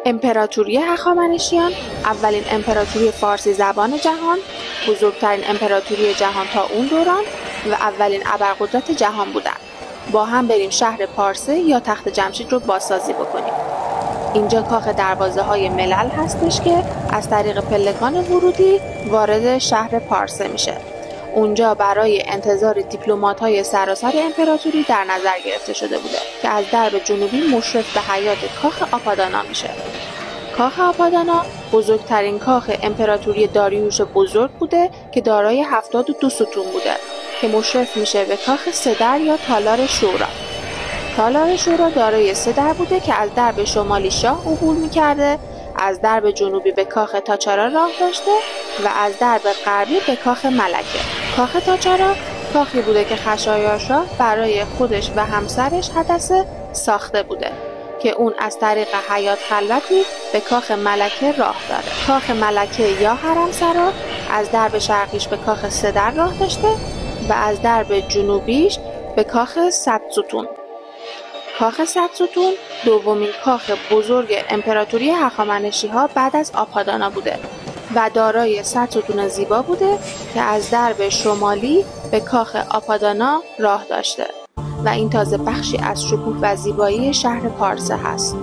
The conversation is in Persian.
امپراتوری هخامنشیان اولین امپراتوری فارسی زبان جهان، بزرگترین امپراتوری جهان تا اون دوران و اولین ابرقدرت جهان بودند. با هم بریم شهر پارسه یا تخت جمشید رو بازسازی بکنیم. اینجا کاخ دروازه‌های ملل هستش که از طریق پلکان ورودی وارد شهر پارسه میشه. اونجا برای انتظار دیپلمات‌های سراسر امپراتوری در نظر گرفته شده بوده که از درب جنوبی مشرف به حیاط کاخ آپادانا میشه. کاخ آپادانا بزرگترین کاخ امپراتوری داریوش بزرگ بوده که دارای 72 ستون بوده که مشرف میشه به کاخ سدر یا تالار شورا. تالار شورا دارای 3 در بوده که از درب شمالی شاه عبور میکرده، از درب جنوبی به کاخ تاچارا راه داشته و از درب غربی به کاخ ملکه. کاخ تاچارا کاخی بوده که خشایارشاه برای خودش و همسرش حدثه ساخته بوده که اون از طریق حیاط خلوتی به کاخ ملکه راه داره. کاخ ملکه یا حرمسرا از درب شرقیش به کاخ سدر راه داشته و از درب جنوبیش به کاخ صدستون. کاخ صدستون دومین کاخ بزرگ امپراتوری هخامنشی‌ها بعد از آپادانا بوده و دارای 100 ستون زیبا بوده که از درب شمالی به کاخ آپادانا راه داشته و این تازه بخشی از شکوه و زیبایی شهر پارسه هست.